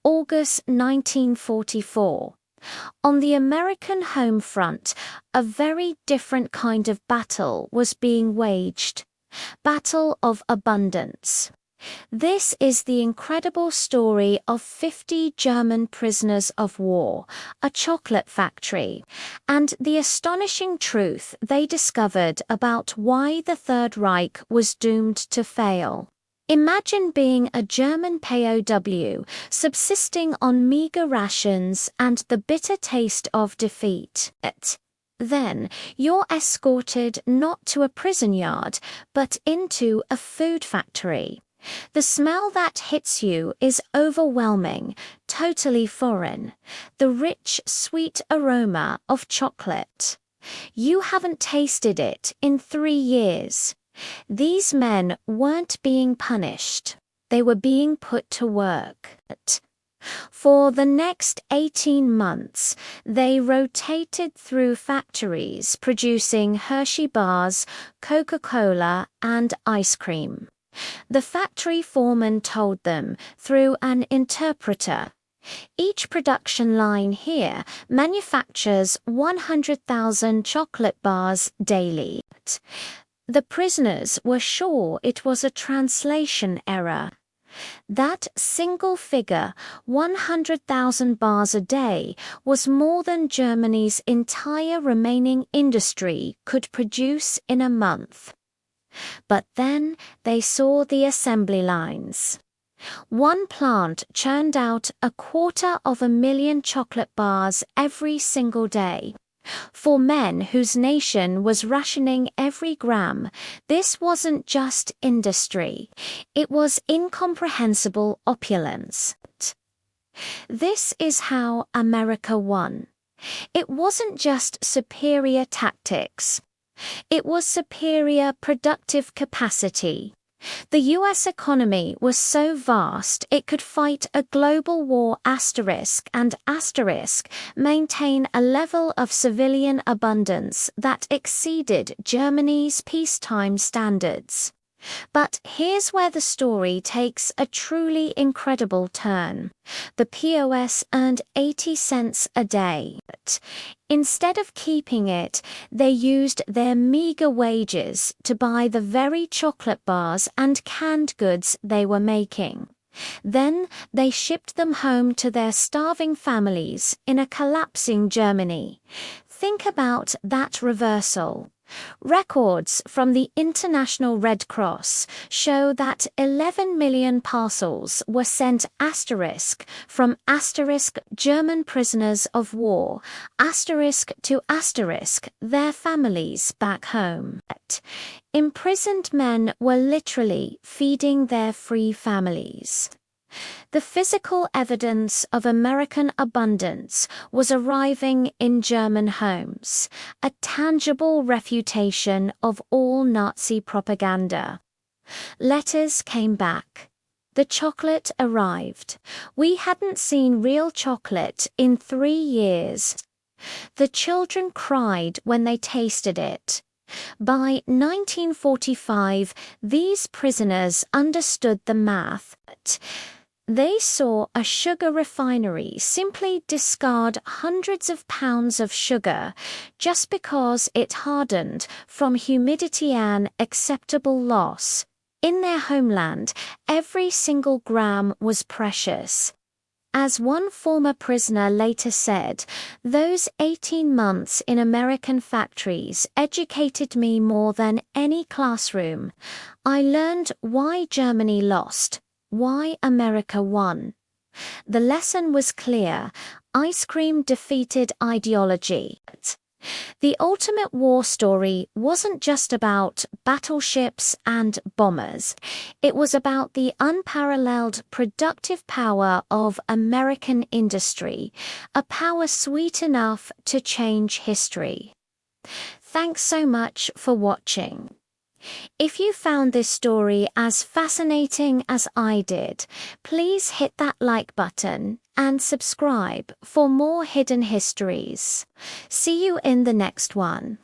August 1944. On the American home front, a very different kind of battle was being waged. Battle of abundance. This is the incredible story of 50 German prisoners of war, a chocolate factory, and the astonishing truth they discovered about why the Third Reich was doomed to fail. Imagine being a German POW, subsisting on meager rations and the bitter taste of defeat. Then, you're escorted not to a prison yard, but into a food factory. The smell that hits you is overwhelming, totally foreign. The rich, sweet aroma of chocolate. You haven't tasted it in 3 years. These men weren't being punished. They were being put to work. For the next 18 months, they rotated through factories producing Hershey bars, Coca-Cola, and ice cream. The factory foreman told them through an interpreter, "Each production line here manufactures 100,000 chocolate bars daily." The prisoners were sure it was a translation error. That single figure, 100,000 bars a day, was more than Germany's entire remaining industry could produce in a month. But then they saw the assembly lines. One plant churned out 250,000 chocolate bars every single day. For men whose nation was rationing every gram, this wasn't just industry. It was incomprehensible opulence. This is how America won. It wasn't just superior tactics. It was superior productive capacity. The U.S. economy was so vast it could fight a global war and maintain a level of civilian abundance that exceeded Germany's peacetime standards. But here's where the story takes a truly incredible turn. The POS earned 80 cents a day. Instead of keeping it, they used their meager wages to buy the very chocolate bars and canned goods they were making. Then they shipped them home to their starving families in a collapsing Germany. Think about that reversal. Records from the International Red Cross show that 11 million parcels were sent from German prisoners of war to their families back home. Imprisoned men were literally feeding their free families. The physical evidence of American abundance was arriving in German homes, a tangible refutation of all Nazi propaganda. Letters came back. The chocolate arrived. We hadn't seen real chocolate in 3 years. The children cried when they tasted it. By 1945, these prisoners understood the math. They saw a sugar refinery simply discard hundreds of pounds of sugar just because it hardened from humidity, an acceptable loss. In their homeland, every single gram was precious. As one former prisoner later said, "Those 18 months in American factories educated me more than any classroom. I learned why Germany lost, why America won." The lesson was clear. Ice cream defeated ideology. The ultimate war story wasn't just about battleships and bombers. It was about the unparalleled productive power of American industry, a power sweet enough to change history. Thanks so much for watching. If you found this story as fascinating as I did, please hit that like button and subscribe for more hidden histories. See you in the next one.